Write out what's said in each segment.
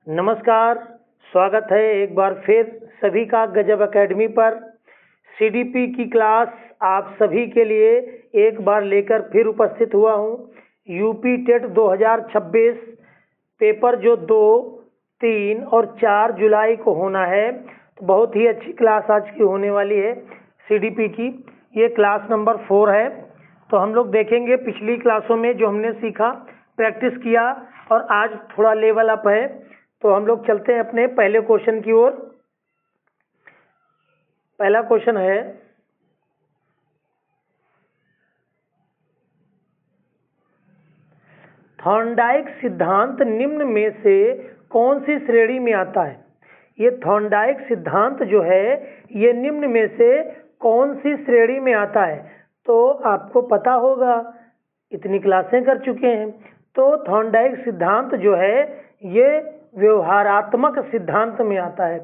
नमस्कार, स्वागत है एक बार फिर सभी का गजब एकेडमी पर। सीडीपी की क्लास आप सभी के लिए एक बार लेकर फिर उपस्थित हुआ हूँ। यूपी टेट 2026 पेपर जो 2, 3 और 4 जुलाई को होना है, तो बहुत ही अच्छी क्लास आज की होने वाली है सीडीपी की। ये क्लास नंबर 4 है। तो हम लोग देखेंगे पिछली क्लासों में जो हमने सीखा, प्रैक्टिस किया और आज थोड़ा लेवल अप है। तो हम लोग चलते हैं अपने पहले क्वेश्चन की ओर। पहला क्वेश्चन है, थॉर्नडाइक सिद्धांत निम्न में से कौन सी श्रेणी में आता है? ये थॉर्नडाइक सिद्धांत जो है ये निम्न में से कौन सी श्रेणी में आता है? तो आपको पता होगा, इतनी क्लासें कर चुके हैं। तो थॉर्नडाइक सिद्धांत जो है ये व्यवहारात्मक सिद्धांत में आता है।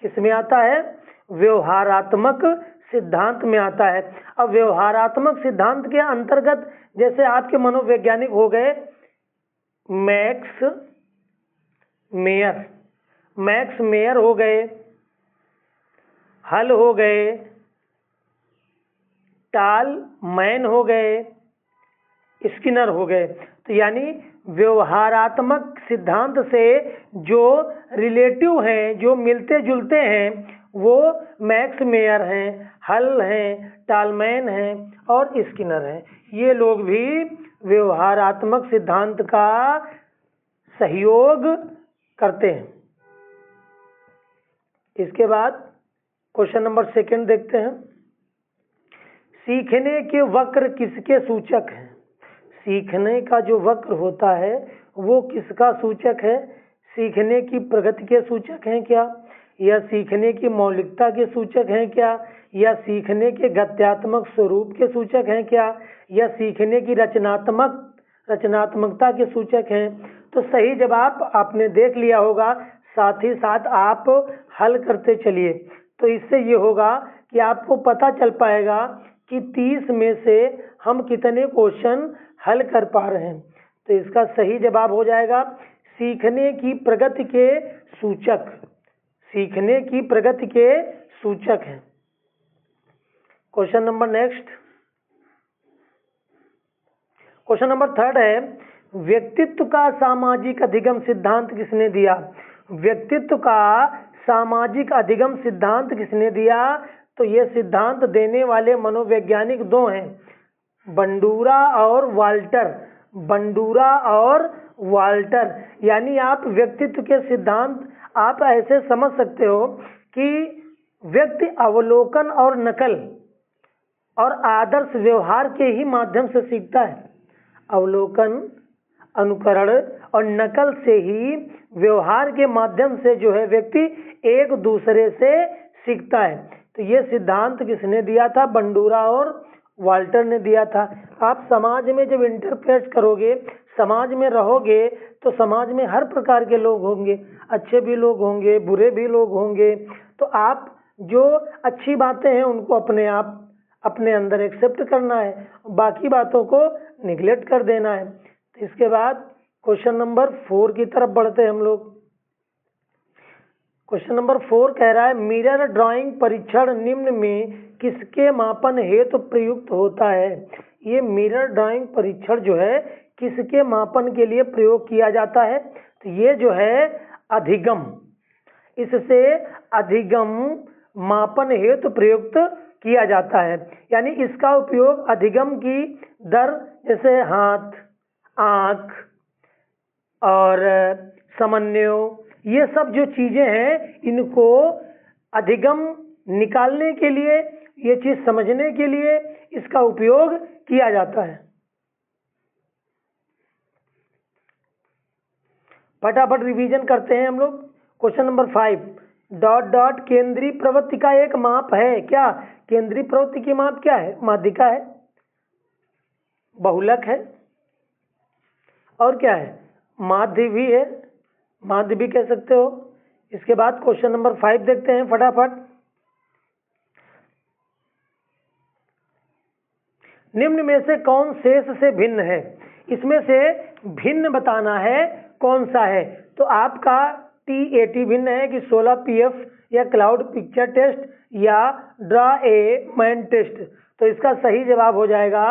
किस में आता है? व्यवहारात्मक सिद्धांत में आता है। अब व्यवहारात्मक सिद्धांत के अंतर्गत जैसे आपके मनोवैज्ञानिक हो गए मैक्स मेयर हो गए, हल हो गए, टालमैन हो गए, स्किनर हो गए। तो यानी व्यवहारात्मक सिद्धांत से जो रिलेटिव हैं, जो मिलते जुलते हैं, वो मैक्स मेयर हैं, हल हैं, टालमैन हैं और स्किनर हैं। ये लोग भी व्यवहारात्मक सिद्धांत का सहयोग करते हैं। इसके बाद क्वेश्चन नंबर 2 देखते हैं। सीखने के वक्र किसके सूचक हैं? सीखने का जो वक्र होता है वो किसका सूचक है? सीखने की प्रगति के सूचक हैं क्या, या सीखने की मौलिकता के सूचक हैं क्या, या सीखने के गत्यात्मक स्वरूप के सूचक हैं क्या, या सीखने की रचनात्मकता के सूचक हैं? तो सही जवाब आपने देख लिया होगा, साथ ही साथ आप हल करते चलिए। तो इससे ये होगा कि आपको पता चल पाएगा कि 30 में से हम कितने क्वेश्चन हल कर पा रहे हैं। तो इसका सही जवाब हो जाएगा सीखने की प्रगति के सूचक। सीखने की प्रगति के सूचक हैं। Question number next, question number 3 है, व्यक्तित्व का सामाजिक अधिगम सिद्धांत किसने दिया? व्यक्तित्व का सामाजिक अधिगम सिद्धांत किसने दिया? तो ये सिद्धांत देने वाले मनोवैज्ञानिक 2 हैं, बंडूरा और वाल्टर। यानी आप व्यक्तित्व के सिद्धांत आप ऐसे समझ सकते हो कि व्यक्ति अवलोकन और नकल और आदर्श व्यवहार के ही माध्यम से सीखता है। अवलोकन, अनुकरण और नकल से ही व्यवहार के माध्यम से जो है व्यक्ति एक दूसरे से सीखता है। तो ये सिद्धांत किसने दिया था? बंडूरा और वाल्टर ने दिया था। आप समाज में जब इंटरफेस करोगे, समाज में रहोगे, तो समाज में हर प्रकार के लोग होंगे, अच्छे भी लोग होंगे, बुरे भी लोग होंगे। तो आप जो अच्छी बातें हैं उनको अपने अंदर एक्सेप्ट करना है, बाकी बातों को निगलेक्ट कर देना है। तो इसके बाद क्वेश्चन नंबर 4 की तरफ बढ़ते हैं हम लोग। क्वेश्चन नंबर 4 कह रहा है, मिरर ड्राइंग परीक्षण निम्न में किसके मापन हेतु प्रयुक्त होता है? ये मिरर ड्राइंग परीक्षण जो है किसके मापन के लिए प्रयोग किया जाता है? तो ये जो है अधिगम, इससे अधिगम मापन हेतु प्रयुक्त किया जाता है। यानी इसका उपयोग अधिगम की दर, जैसे हाथ, आँख और समन्वय, ये सब जो चीजें हैं, इनको अधिगम निकालने के लिए, ये चीज समझने के लिए इसका उपयोग किया जाता है। फटाफट रिवीजन करते हैं हम लोग। क्वेश्चन नंबर 5 ... केंद्रीय प्रवृत्ति का एक माप है क्या? केंद्रीय प्रवृत्ति की माप क्या है? माध्यिका है, बहुलक है और क्या है? माध्य भी है, माध्य भी कह सकते हो। इसके बाद क्वेश्चन नंबर 5 देखते हैं फटाफट। निम्न में से कौन शेष से भिन्न है? इसमें से भिन्न बताना है कौन सा है। तो आपका TAT भिन्न है कि 16 PF या क्लाउड पिक्चर टेस्ट या ड्रा ए मैन टेस्ट। तो इसका सही जवाब हो जाएगा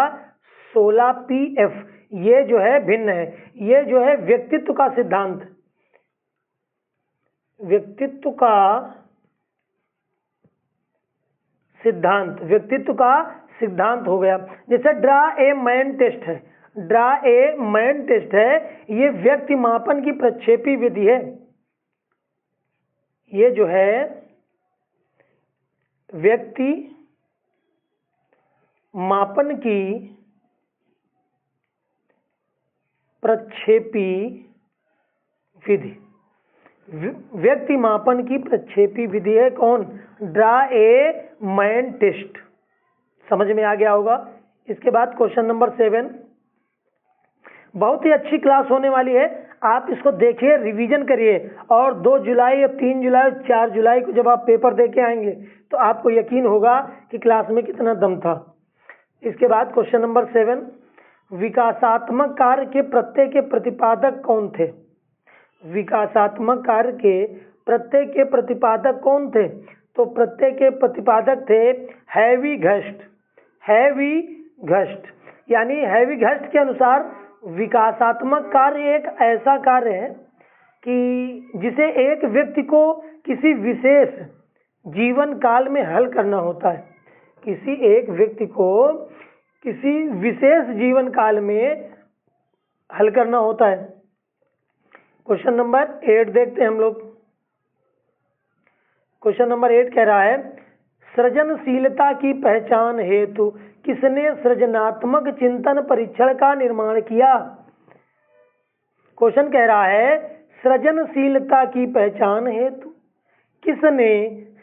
16 PF। ये जो है भिन्न है, ये जो है व्यक्तित्व का सिद्धांत, व्यक्तित्व का सिद्धांत, व्यक्तित्व का सिद्धांत हो गया। जैसे ड्रा ए मैन टेस्ट है, ड्रा ए मैन टेस्ट है, ये व्यक्ति मापन की प्रक्षेपी विधि है। ये जो है व्यक्ति मापन की प्रक्षेपी विधि, व्यक्ति मापन की प्रक्षेपी विधि है कौन? Draw a man test. समझ में आ गया होगा। इसके बाद क्वेश्चन नंबर 7, बहुत ही अच्छी क्लास होने वाली है, आप इसको देखिए, रिवीजन करिए, और 2 जुलाई या 3 जुलाई 4 जुलाई को जब आप पेपर दे के आएंगे तो आपको यकीन होगा कि क्लास में कितना दम था। इसके बाद क्वेश्चन नंबर 7, विकासात्मक कार्य के प्रत्यय के प्रतिपादक कौन थे? विकासात्मक कार्य के प्रत्यय के प्रतिपादक कौन थे? तो प्रत्यय के प्रतिपादक थे हैवी घस्ट, हैवी घस्ट। यानी हैवी घस्ट के अनुसार विकासात्मक कार्य एक ऐसा कार्य है कि जिसे एक व्यक्ति को किसी विशेष जीवन काल में हल करना होता है, किसी एक व्यक्ति को किसी विशेष जीवन काल में हल करना होता है। क्वेश्चन नंबर 8 देखते हैं हम लोग। क्वेश्चन नंबर 8 कह रहा है, सृजनशीलता की पहचान हेतु किसने सृजनात्मक चिंतन परीक्षण का निर्माण किया? क्वेश्चन कह रहा है, सृजनशीलता की पहचान हेतु किसने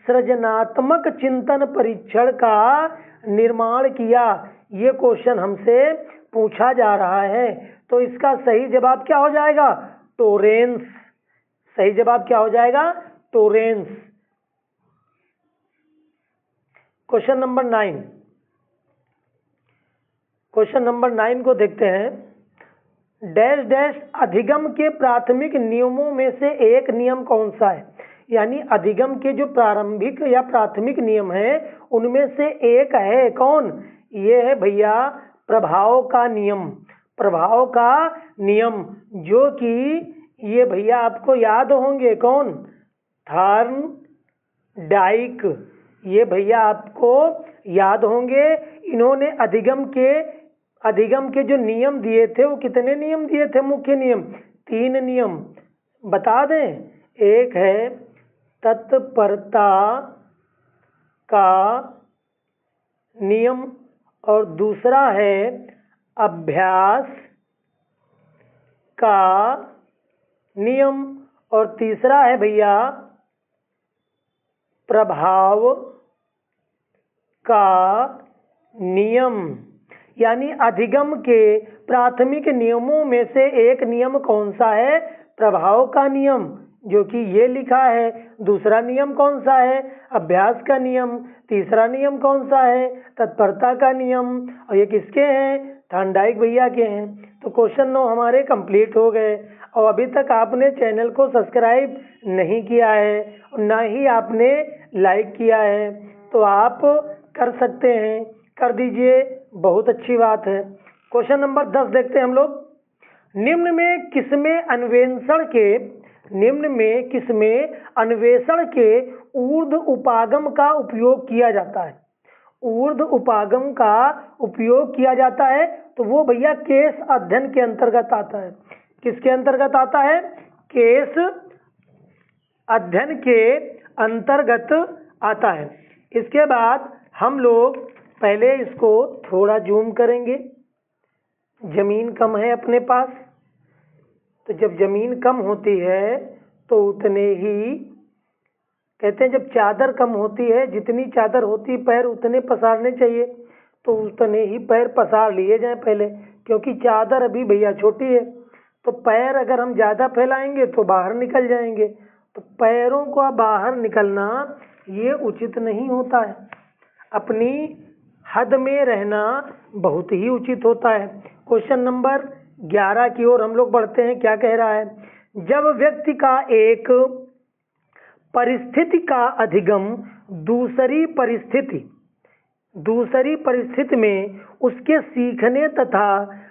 सृजनात्मक चिंतन परीक्षण का निर्माण किया? ये क्वेश्चन हमसे पूछा जा रहा है। तो इसका सही जवाब क्या हो जाएगा? टोरेंस। सही जवाब क्या हो जाएगा? Torrance. Question number 9, question number 9 को देखते हैं। डैश डैश अधिगम के प्राथमिक नियमों में से एक नियम कौन सा है? यानी अधिगम के जो प्रारंभिक या प्राथमिक नियम है उनमें से एक है कौन? ये है भैया प्रभाव का नियम, प्रभाव का नियम, जो कि ये भैया आपको याद होंगे कौन? थॉर्नडाइक। ये भैया आपको याद होंगे। इन्होंने अधिगम के जो नियम दिए थे वो कितने नियम दिए थे? मुख्य नियम 3 नियम बता दें। एक है तत्परता का नियम, और दूसरा है अभ्यास का नियम, और तीसरा है भैया प्रभाव का नियम। यानी अधिगम के प्राथमिक नियमों में से एक नियम कौन सा है? प्रभाव का नियम, जो कि ये लिखा है। दूसरा नियम कौन सा है? अभ्यास का नियम। तीसरा नियम कौन सा है? तत्परता का नियम। और ये किसके हैं? थॉर्नडाइक भैया के हैं। तो क्वेश्चन 9 हमारे कंप्लीट हो गए। और अभी तक आपने चैनल को सब्सक्राइब नहीं किया है और ना ही आपने लाइक किया है, तो आप कर सकते हैं, कर दीजिए, बहुत अच्छी बात है। क्वेश्चन नंबर 10 देखते हैं हम लोग। निम्न में किसमें अन्वेषण के ऊर्ध्व उपागम का उपयोग किया जाता है? ऊर्ध्व उपागम का उपयोग किया जाता है तो वो भैया केस अध्ययन के अंतर्गत आता है। किसके अंतर्गत आता है? केस अध्ययन के अंतर्गत आता है। इसके बाद हम लोग पहले इसको थोड़ा जूम करेंगे। जमीन कम है अपने पास, तो जब जमीन कम होती है तो उतने ही, कहते हैं जब चादर कम होती है, जितनी चादर होती पैर उतने पसारने चाहिए, तो उतने ही पैर पसार लिए जाएं पहले, क्योंकि चादर अभी भैया छोटी है। तो पैर अगर हम ज़्यादा फैलाएंगे तो बाहर निकल जाएंगे, तो पैरों का बाहर निकलना ये उचित नहीं होता है। अपनी हद में रहना बहुत ही उचित होता है। क्वेश्चन नंबर 11 की ओर हम लोग बढ़ते हैं। क्या कह रहा है? जब व्यक्ति का एक परिस्थिति का अधिगम दूसरी परिस्थिति में उसके सीखने तथा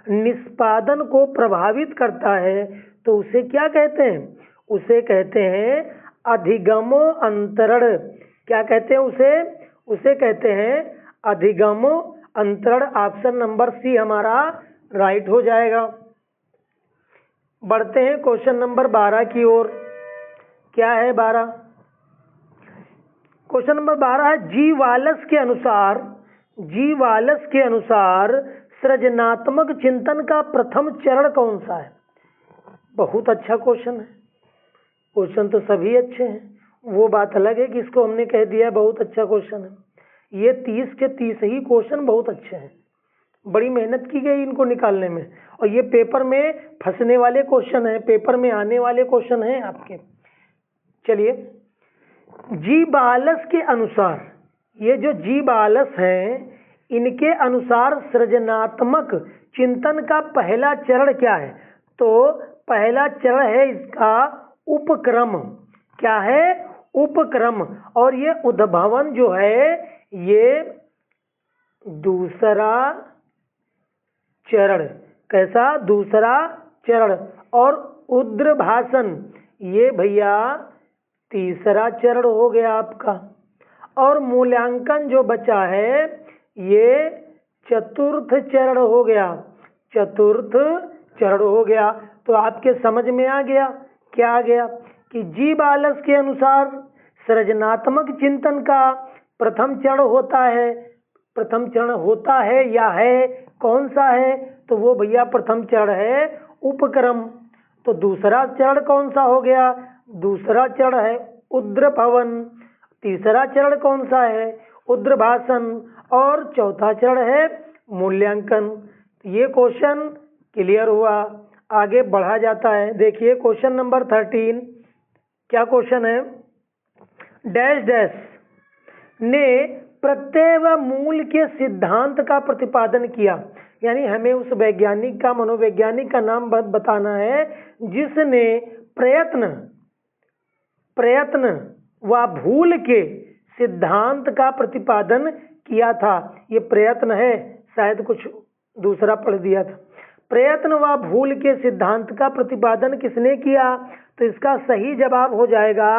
निष्पादन को प्रभावित करता है तो उसे क्या कहते हैं? उसे कहते हैं अधिगम अंतरण। क्या कहते हैं उसे? उसे कहते हैं अधिगम अंतरण। ऑप्शन नंबर सी हमारा राइट हो जाएगा। बढ़ते हैं क्वेश्चन नंबर 12 की ओर। क्या है 12? क्वेश्चन नंबर 12 है जी वालस के अनुसार सृजनात्मक चिंतन का प्रथम चरण कौन सा है? बहुत अच्छा क्वेश्चन है। क्वेश्चन तो सभी अच्छे हैं, वो बात अलग है कि इसको हमने कह दिया है बहुत अच्छा क्वेश्चन है। ये 30 के 30 ही क्वेश्चन बहुत अच्छे हैं, बड़ी मेहनत की गई इनको निकालने में, और ये पेपर में फंसने वाले क्वेश्चन हैं, पेपर में आने वाले क्वेश्चन हैं आपके। चलिए, जी बालस के अनुसार, ये जो जी बालस हैं इनके अनुसार सृजनात्मक चिंतन का पहला चरण क्या है? तो पहला चरण है इसका उपक्रम। क्या है? उपक्रम। और ये उद्भवन जो है ये दूसरा चरण। कैसा? दूसरा चरण। और उद्भासन ये भैया तीसरा चरण हो गया आपका। और मूल्यांकन जो बचा है ये चतुर्थ चरण हो गया। चतुर्थ चरण हो गया। तो आपके समझ में आ गया क्या? आ गया कि जी बालस के अनुसार सृजनात्मक चिंतन का प्रथम चरण होता है। प्रथम चरण होता है या है, कौन सा है? तो वो भैया प्रथम चरण है उपक्रम। तो दूसरा चरण कौन सा हो गया? दूसरा चरण है उद्भवन। तीसरा चरण कौन सा है? उद्भासन। और चौथा चरण है मूल्यांकन। ये क्वेश्चन क्लियर हुआ। आगे बढ़ा जाता है। देखिए क्वेश्चन नंबर 13। क्या क्वेश्चन है? डैश डैश ने प्रत्यय व मूल के सिद्धांत का प्रतिपादन किया। यानी हमें उस वैज्ञानिक का, मनोवैज्ञानिक का नाम बताना है जिसने प्रयत्न व भूल के सिद्धांत का प्रतिपादन किया था। ये प्रयत्न है, शायद कुछ दूसरा पढ़ दिया था। प्रयत्न व भूल के सिद्धांत का प्रतिपादन किसने किया? तो इसका सही जवाब हो जाएगा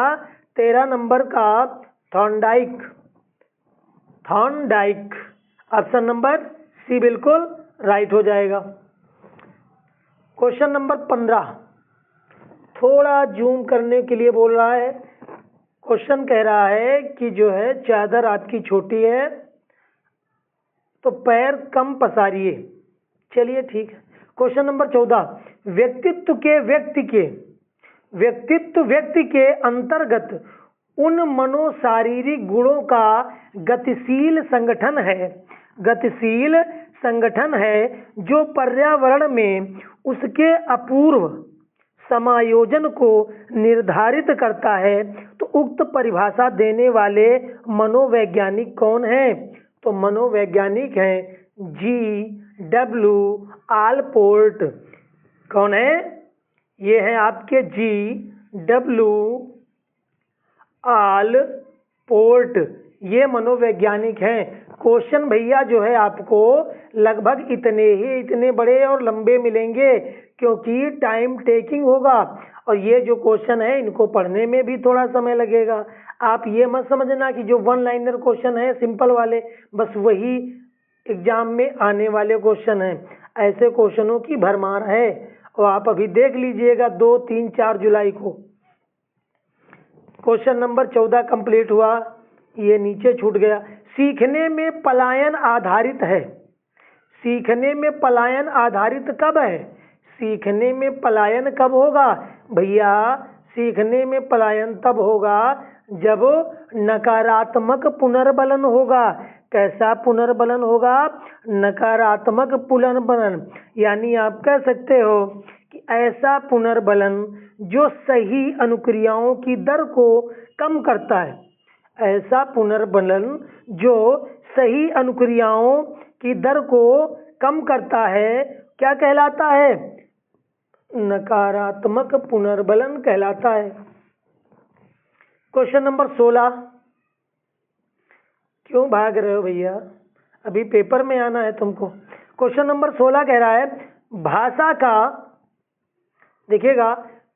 13 नंबर का थॉर्नडाइक। ऑप्शन नंबर सी बिल्कुल राइट हो जाएगा। क्वेश्चन नंबर 15 थोड़ा जूम करने के लिए बोल रहा है। क्वेश्चन कह रहा है कि जो है चादर आपकी छोटी है तो पैर कम पसारिए। चलिए ठीक है। क्वेश्चन नंबर 14 व्यक्ति के अंतर्गत उन मनोशारीरिक गुणों का गतिशील संगठन है जो पर्यावरण में उसके अपूर्व समायोजन को निर्धारित करता है। तो उक्त परिभाषा देने वाले मनोवैज्ञानिक कौन हैं? तो मनोवैज्ञानिक हैं G.W. आलपोर्ट। कौन है? ये हैं आपके G.W. आलपोर्ट। ये मनोवैज्ञानिक हैं। क्वेश्चन भैया जो है आपको लगभग इतने बड़े और लंबे मिलेंगे क्योंकि टाइम टेकिंग होगा। और ये जो क्वेश्चन है इनको पढ़ने में भी थोड़ा समय लगेगा। आप ये मत समझना कि जो वन लाइनर क्वेश्चन है सिंपल वाले बस वही एग्जाम में आने वाले क्वेश्चन हैं। ऐसे क्वेश्चनों की भरमार है और आप अभी देख लीजिएगा 2, 3, 4 जुलाई को। क्वेश्चन नंबर 14 कंप्लीट हुआ। ये नीचे छूट गया। सीखने में पलायन आधारित है। सीखने में पलायन आधारित कब है? सीखने में पलायन कब होगा भैया? सीखने में पलायन तब होगा जब नकारात्मक पुनर्बलन होगा। कैसा पुनर्बलन होगा? नकारात्मक पुनर्बलन। यानी आप कह सकते हो कि ऐसा पुनर्बलन जो सही अनुक्रियाओं की दर को कम करता है। ऐसा पुनर्बलन जो सही अनुक्रियाओं की दर को कम करता है क्या कहलाता है? नकारात्मक पुनर्बलन कहलाता है। क्वेश्चन नंबर 16, क्यों भाग रहे हो भैया, अभी पेपर में आना है तुमको। क्वेश्चन नंबर 16 कह रहा है भाषा का, देखिएगा,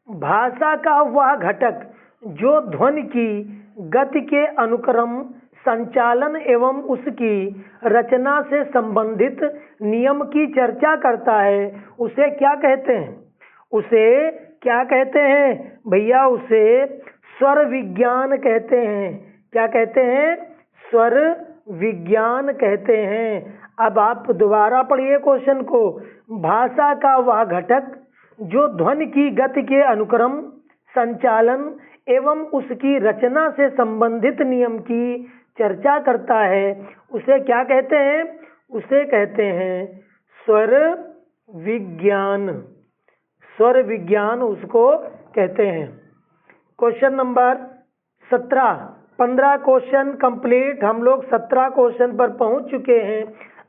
भाषा का वह घटक जो ध्वनि की गति के अनुक्रम, संचालन एवं उसकी रचना से संबंधित नियम की चर्चा करता है, उसे क्या कहते हैं? उसे क्या कहते हैं भैया? उसे स्वर विज्ञान कहते हैं। क्या कहते हैं? स्वर विज्ञान कहते हैं। अब आप दोबारा पढ़िए क्वेश्चन को। भाषा का वह घटक जो ध्वनि की गति के अनुक्रम, संचालन एवं उसकी रचना से संबंधित नियम की चर्चा करता है, उसे क्या कहते हैं? उसे कहते हैं स्वर विज्ञान। स्वर विज्ञान उसको कहते हैं। Question number 17, 15 question complete. हम लोग 17 क्वेश्चन पर पहुंच चुके हैं।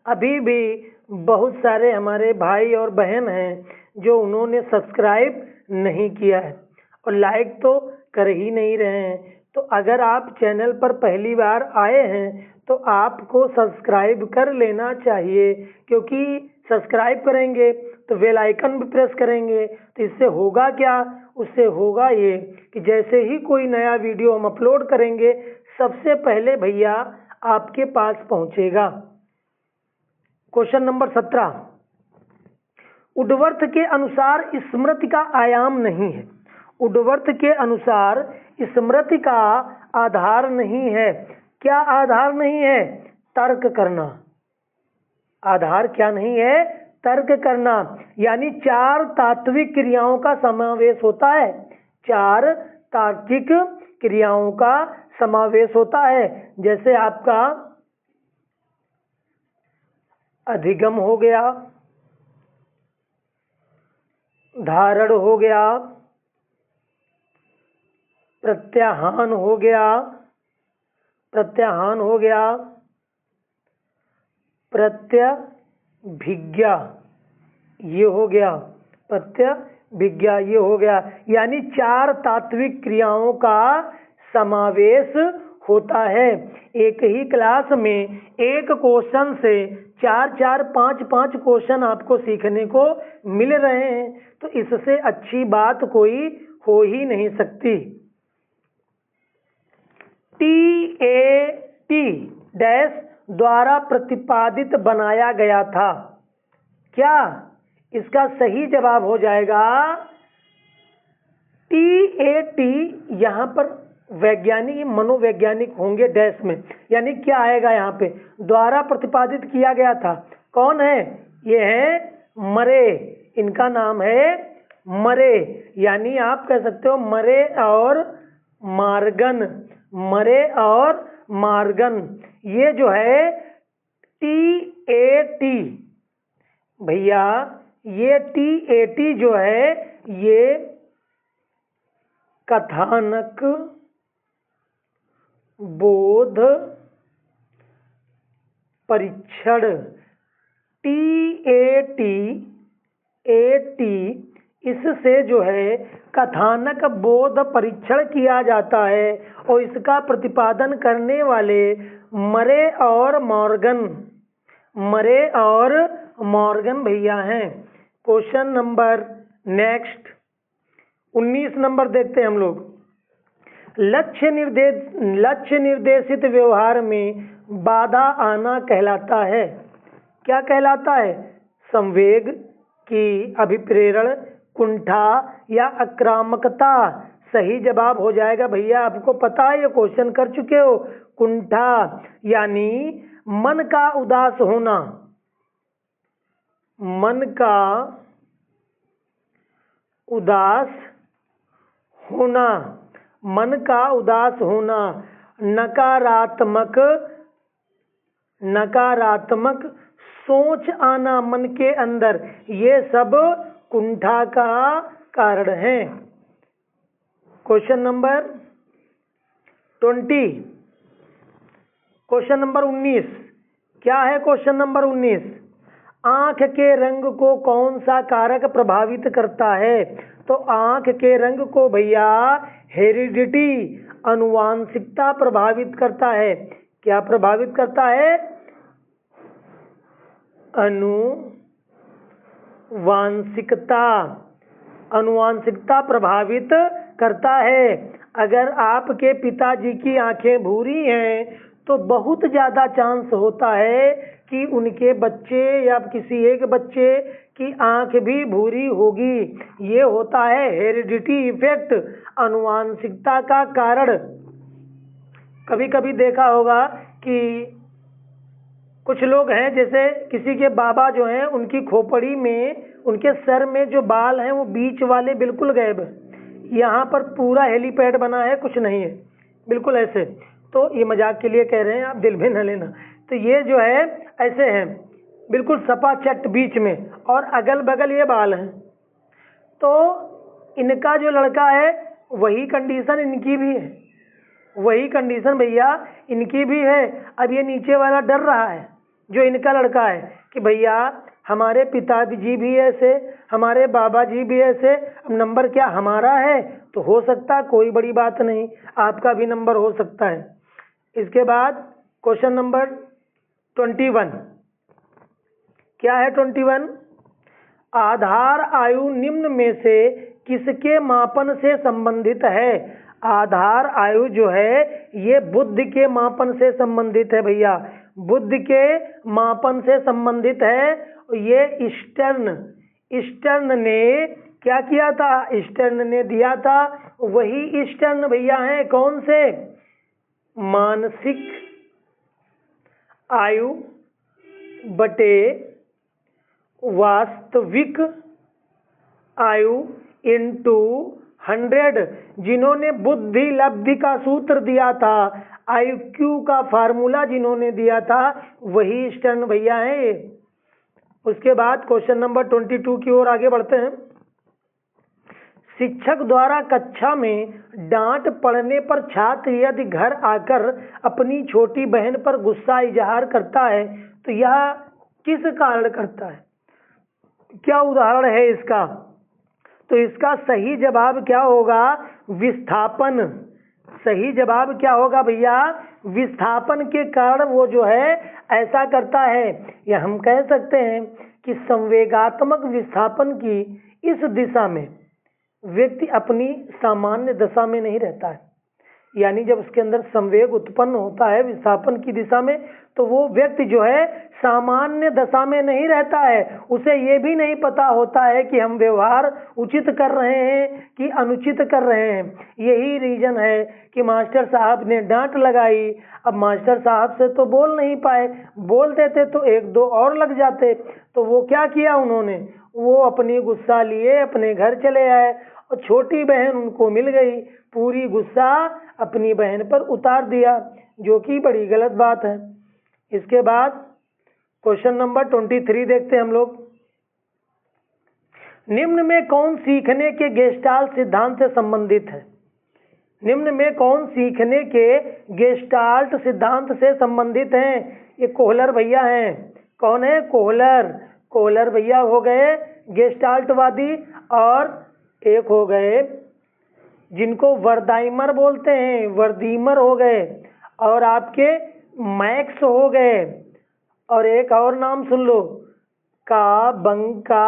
अभी भी बहुत सारे हमारे भाई और बहन हैं जो उन्होंने सब्सक्राइब नहीं किया है और लाइक तो कर ही नहीं रहे हैं। तो अगर आप चैनल पर पहली बार आए हैं तो आपको सब्सक्राइब कर लेना चाहिए, क्योंकि सब्सक्राइब करेंगे तो बेल आइकन भी प्रेस करेंगे तो इससे होगा क्या? उससे होगा ये कि जैसे ही कोई नया वीडियो हम अपलोड करेंगे सबसे पहले भैया आपके पास पहुंचेगा। क्वेश्चन नंबर 17, उड्डवर्थ के अनुसार स्मृति का आयाम नहीं है। उड्डवर्थ के अनुसार स्मृति का आधार नहीं है। क्या आधार नहीं है? तर्क करना। आधार क्या नहीं है? तर्क करना। यानी 4 तात्विक क्रियाओं का समावेश होता है। 4 तार्किक क्रियाओं का समावेश होता है। जैसे आपका अधिगम हो गया, धारण हो गया, प्रत्याहान हो गया, प्रत्याहान हो गया, प्रत्यभिज्ञा ये हो गया, प्रत्यभिज्ञा ये हो गया। यानी 4 तात्विक क्रियाओं का समावेश होता है। एक ही क्लास में एक क्वेश्चन से 4-4, 5-5 क्वेश्चन आपको सीखने को मिल रहे हैं, तो इससे अच्छी बात कोई हो ही नहीं सकती। TAT डैश द्वारा प्रतिपादित बनाया गया था। क्या? इसका सही जवाब हो जाएगा TAT। यहाँ पर वैज्ञानिक मनोवैज्ञानिक होंगे डैश में, यानी क्या आएगा यहाँ पे? द्वारा प्रतिपादित किया गया था। कौन है? ये है मरे। इनका नाम है मरे, यानी आप कह सकते हो मरे और मार्गन। मरे और मार्गन ये जो है TAT भैया, ये TAT जो है ये कथानक बोध परीक्षण। TAT इससे जो है कथानक बोध परीक्षण किया जाता है और इसका प्रतिपादन करने वाले मरे और मॉर्गन, मरे और मॉर्गन भैया हैं। क्वेश्चन नंबर नेक्स्ट 19 नंबर देखते हैं हम लोग। लक्ष्य निर्देशित व्यवहार में बाधा आना कहलाता है। क्या कहलाता है? संवेग की अभिप्रेरण, कुंठा या आक्रामकता। सही जवाब हो जाएगा भैया, आपको पता है, ये क्वेश्चन कर चुके हो। कुंठा यानी मन का उदास होना। मन का उदास होना, मन का उदास होना, नकारात्मक सोच आना मन के अंदर, ये सब कुंठा का कारण है। क्वेश्चन नंबर 20, क्वेश्चन नंबर 19 क्या है? क्वेश्चन नंबर 19, आँख के रंग को कौन सा कारक प्रभावित करता है? तो आँख के रंग को भैया हेरिडिटी, अनुवांशिकता प्रभावित करता है। क्या प्रभावित करता है? अनुवांशिकता, अनुवांशिकता प्रभावित करता है। अगर आपके पिताजी की आंखें भूरी हैं तो बहुत ज़्यादा चांस होता है कि उनके बच्चे या किसी एक बच्चे की आंख भी भूरी होगी। ये होता है हेरिडिटी इफेक्ट, अनुवांशिकता का कारण। कभी कभी देखा होगा कि कुछ लोग हैं, जैसे किसी के बाबा जो हैं उनकी खोपड़ी में, उनके सर में जो बाल हैं वो बीच वाले बिल्कुल गायब है, यहाँ पर पूरा हेलीपैड बना है, कुछ नहीं है, बिल्कुल ऐसे। तो ये मजाक के लिए कह रहे हैं, आप दिल में न लेना। तो ये जो है ऐसे हैं, बिल्कुल सपाचट बीच में, और अगल बगल ये बाल हैं। तो इनका जो लड़का है वही कंडीशन इनकी भी है, वही कंडीशन भैया इनकी भी है। अब ये नीचे वाला डर रहा है जो इनका लड़का है कि भैया हमारे पिताजी भी ऐसे, हमारे बाबा जी भी ऐसे, अब नंबर क्या हमारा है? तो हो सकता है, कोई बड़ी बात नहीं, आपका भी नंबर हो सकता है। इसके बाद क्वेश्चन नंबर 21, क्या है 21? आधार आयु निम्न में से किसके मापन से संबंधित है? आधार आयु जो है ये बुद्धि के मापन से संबंधित है भैया, बुद्धि के मापन से संबंधित है। ये ईस्टर्न ने क्या किया था? ईस्टर्न ने दिया था, वही ईस्टर्न भैया है कौन से? मानसिक आयु बटे वास्तविक आयु इंटू 100, जिन्होंने बुद्धि लब्धि का सूत्र दिया था, IQ का फार्मूला जिन्होंने दिया था, वही ईस्टर्न भैया है। उसके बाद क्वेश्चन नंबर 22 की ओर आगे बढ़ते हैं। शिक्षक द्वारा कक्षा में डांट पड़ने पर छात्र यदि घर आकर अपनी छोटी बहन पर गुस्सा इजहार करता है तो यह किस कारण करता है? क्या उदाहरण है इसका? तो इसका सही जवाब क्या होगा? विस्थापन। सही जवाब क्या होगा भैया? विस्थापन के कारण वो जो है ऐसा करता है। या हम कह सकते हैं कि संवेगात्मक विस्थापन की इस दिशा में व्यक्ति अपनी सामान्य दशा में नहीं रहता है, यानी जब उसके अंदर संवेग उत्पन्न होता है विस्थापन की दिशा में, तो वो व्यक्ति जो है सामान्य दशा में नहीं रहता है। उसे ये भी नहीं पता होता है कि हम व्यवहार उचित कर रहे हैं कि अनुचित कर रहे हैं। यही रीजन है कि मास्टर साहब ने डांट लगाई। अब मास्टर साहब से तो बोल नहीं पाए, बोल देते तो एक दो और लग जाते। तो वो क्या किया उन्होंने? वो अपनी गुस्सा लिए अपने घर चले आए और छोटी बहन उनको मिल गई, पूरी गुस्सा अपनी बहन पर उतार दिया, जो कि बड़ी गलत बात है। इसके बाद क्वेश्चन नंबर 23 देखते हैं हम लोग। निम्न में कौन सीखने के गेस्टाल्ट सिद्धांत से संबंधित है? निम्न में कौन सीखने के गेस्टाल्ट सिद्धांत से संबंधित हैं? ये कोहलर भैया हैं। कौन है? कोहलर। कोहलर भैया हो गए गेस्टाल्टवादी, और एक हो गए जिनको वर्दाइमर बोलते हैं, वर्दीमर हो गए, और आपके मैक्स हो गए, और एक और नाम सुन लो, का बंका।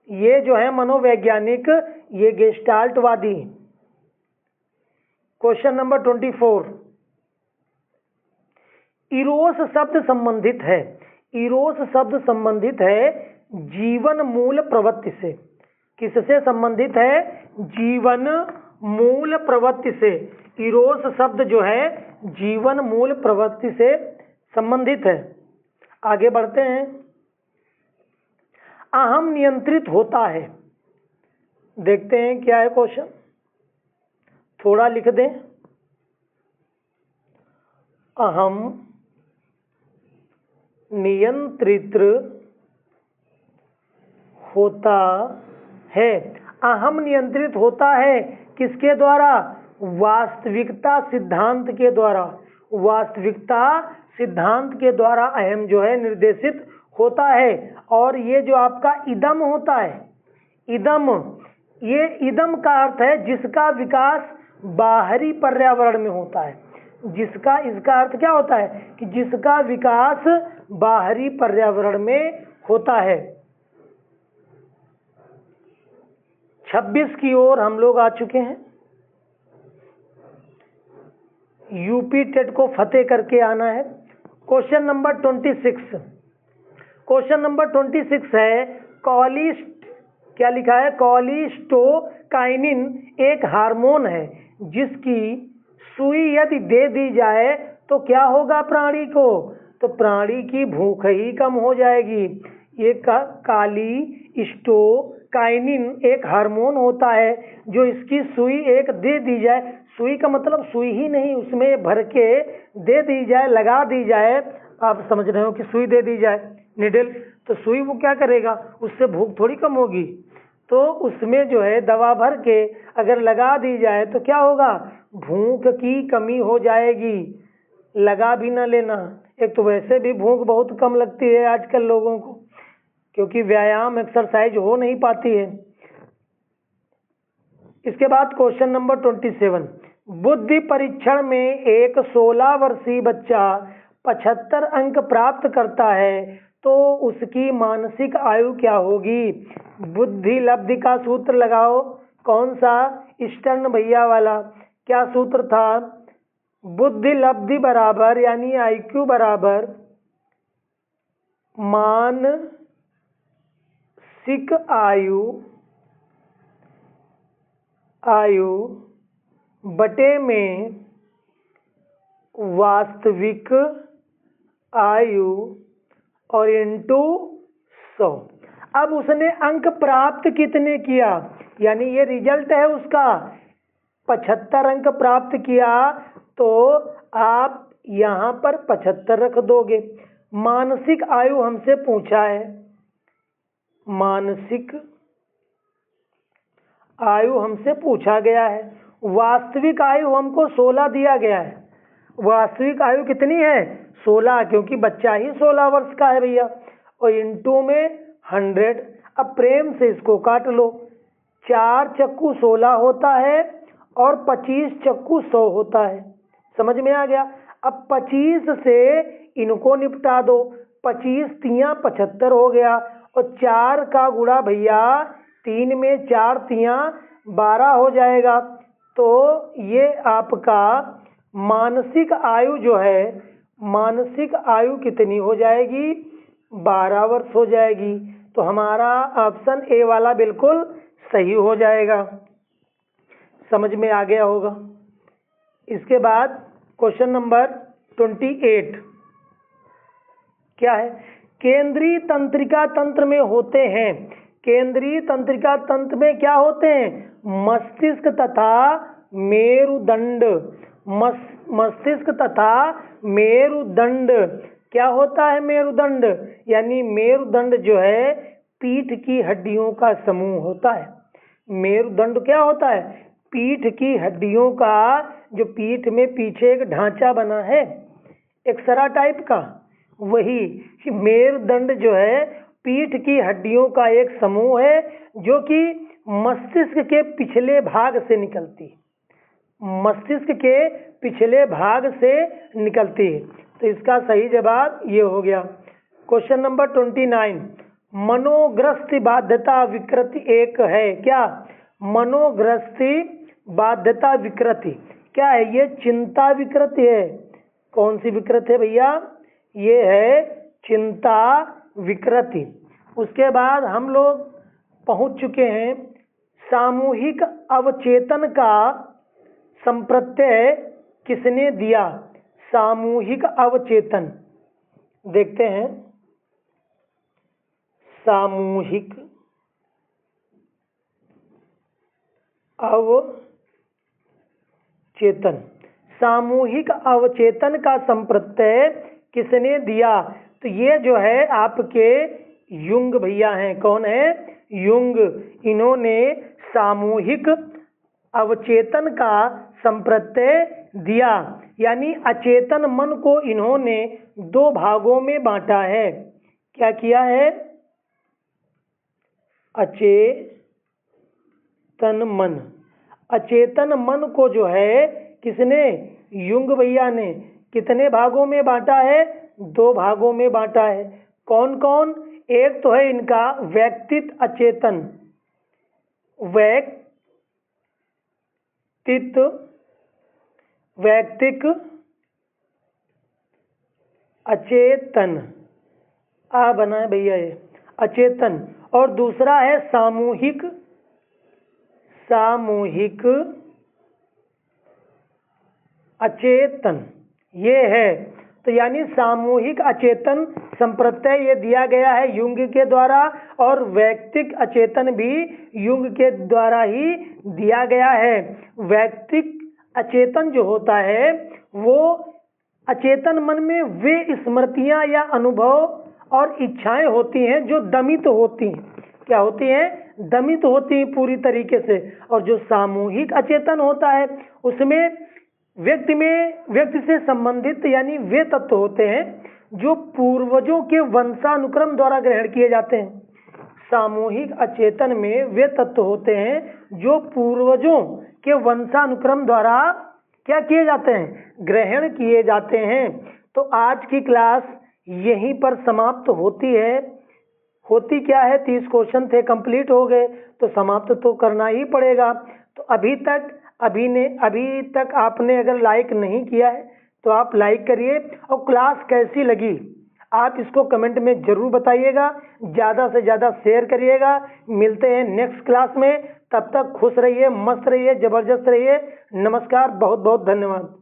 ये जो है मनोवैज्ञानिक, ये गेस्टाल्टवादी। क्वेश्चन नंबर 24, इरोस शब्द संबंधित है, इरोस शब्द संबंधित है जीवन मूल प्रवृत्ति से। किससे संबंधित है? जीवन मूल प्रवृत्ति से। इरोस शब्द जो है जीवन मूल प्रवृत्ति से संबंधित है। आगे बढ़ते हैं। अहम नियंत्रित होता है, देखते हैं क्या है क्वेश्चन, थोड़ा लिख दें। अहम नियंत्रित होता है। अहम नियंत्रित होता है किसके द्वारा? वास्तविकता सिद्धांत के द्वारा। वास्तविकता सिद्धांत के द्वारा अहम जो है निर्देशित होता है। और ये जो आपका इदम होता है, इदम, ये इदम का अर्थ है जिसका विकास बाहरी पर्यावरण में होता है। जिसका, इसका अर्थ क्या होता है कि जिसका विकास बाहरी पर्यावरण में होता है। 26 की ओर हम लोग आ चुके हैं। यूपी टेट को फतेह करके आना है। Question number 26। क्वेश्चन नंबर 26 है कोलिस्ट, क्या लिखा है, कोलिस्टोकाइनिन एक हार्मोन है जिसकी सुई यदि दे दी जाए तो क्या होगा प्राणी को, तो प्राणी की भूख ही कम हो जाएगी। ये कोलिस्टोकाइनिन एक हार्मोन होता है जो इसकी सुई एक दे दी जाए, सुई का मतलब सुई ही नहीं, उसमें भर के दे दी जाए, लगा दी जाए, आप समझ रहे हो कि सुई दे दी जाए, निडल, तो सुई वो क्या करेगा, उससे भूख थोड़ी कम होगी, तो उसमें जो है दवा भर के अगर लगा दी जाए तो क्या होगा, भूख की कमी हो जाएगी। लगा भी ना लेना, एक तो वैसे भी भूख बहुत कम लगती है आजकल लोगों को, क्योंकि व्यायाम एक्सरसाइज हो नहीं पाती है। इसके बाद क्वेश्चन नंबर 27, बुद्धि परीक्षण में एक 16 वर्षीय बच्चा 75 अंक प्राप्त करता है तो उसकी मानसिक आयु क्या होगी। बुद्धि लब्धि का सूत्र लगाओ, कौन सा, ईस्टर्न भैया वाला, क्या सूत्र था, बुद्धि लब्धि बराबर यानी IQ बराबर मानसिक आयु बटे में वास्तविक आयु और इंटू 100। अब उसने अंक प्राप्त कितने किया, यानी ये रिजल्ट है उसका, 75 अंक प्राप्त किया, तो आप यहाँ पर 75 रख दोगे। मानसिक आयु हमसे पूछा है, मानसिक आयु हमसे पूछा गया है, वास्तविक आयु हमको 16 दिया गया है। वास्तविक आयु कितनी है, 16, क्योंकि बच्चा ही 16 वर्ष का है भैया, और इंटू में 100। अब प्रेम से इसको काट लो, 4 चक्कू 16 होता है और 25 चक्कू 100 होता है, समझ में आ गया। अब 25 से इनको निपटा दो, 25 तियां 75 हो गया, और 4 का गुणा भैया 3 में 4 तियां 12 हो जाएगा। तो ये आपका मानसिक आयु जो है, मानसिक आयु कितनी हो जाएगी, 12 वर्ष हो जाएगी। तो हमारा ऑप्शन ए वाला बिल्कुल सही हो जाएगा, समझ में आ गया होगा। इसके बाद क्वेश्चन नंबर 28 क्या है, केंद्रीय तंत्रिका तंत्र में होते हैं, केंद्रीय तंत्रिका तंत्र में क्या होते हैं, मस्तिष्क तथा मेरुदंड, मस्तिष्क तथा मेरुदंड। क्या होता है मेरुदंड, यानी मेरुदंड जो है पीठ की हड्डियों का समूह होता है। मेरुदंड क्या होता है, पीठ की हड्डियों का, जो पीठ में पीछे एक ढांचा बना है एक्सरा टाइप का, वही मेरुदंड जो है पीठ की हड्डियों का एक समूह है जो कि मस्तिष्क के पिछले भाग से निकलती है, मस्तिष्क के पिछले भाग से निकलती है। तो इसका सही जवाब ये हो गया। क्वेश्चन नंबर 29, मनोग्रस्ति बाध्यता विकृति एक है, क्या, मनोग्रस्ति बाध्यता विकृति क्या है, ये चिंता विकृति है। कौन सी विकृति है भैया, ये है चिंता विकृति। उसके बाद हम लोग पहुंच चुके हैं सामूहिक अवचेतन का संप्रत्यय किसने दिया, सामूहिक अवचेतन देखते हैं। सामूहिक अवचेतन, सामूहिक अवचेतन का संप्रत्यय किसने दिया, तो ये जो है आपके युंग भैया हैं। कौन है, युंग। इन्होंने सामूहिक अवचेतन का संप्रत्यय दिया, यानी अचेतन मन को इन्होंने 2 भागों में बांटा है। क्या किया है? अचेतन मन। अचेतन मन को जो है किसने? युंग भैया ने कितने भागों में बांटा है? 2 भागों में बांटा है। कौन कौन? एक तो है इनका व्यक्तित अचेतन, वैयक्तिक अचेतन, आ बना है भैया ये अचेतन। और दूसरा है सामूहिक अचेतन, ये है। तो यानी सामूहिक अचेतन संप्रत्यय ये दिया गया है युंग के द्वारा, और वैयक्तिक अचेतन भी युंग के द्वारा ही दिया गया है। वैयक्तिक अचेतन जो होता है वो अचेतन मन में वे स्मृतियां या अनुभव और इच्छाएं होती हैं जो दमित होती हैं। क्या होती हैं? दमित होती हैं पूरी तरीके से। और जो सामूहिक अचेतन होता है उसमें व्यक्ति से संबंधित यानी वे तत्व होते हैं जो पूर्वजों के वंशानुक्रम द्वारा ग्रहण किए जाते हैं। सामूहिक अचेतन में वे तत्व होते हैं जो पूर्वजों के वंशानुक्रम द्वारा क्या किए जाते हैं? ग्रहण किए जाते हैं। तो आज की क्लास यहीं पर समाप्त होती है। होती क्या है, 30 क्वेश्चन थे, कंप्लीट हो गए, तो समाप्त तो करना ही पड़ेगा। तो अभी तक आपने अगर लाइक नहीं किया है तो आप लाइक करिए, और क्लास कैसी लगी आप इसको कमेंट में जरूर बताइएगा, ज़्यादा से ज़्यादा शेयर करिएगा। मिलते हैं नेक्स्ट क्लास में, तब तक खुश रहिए, मस्त रहिए, जबरदस्त रहिए। नमस्कार, बहुत बहुत धन्यवाद।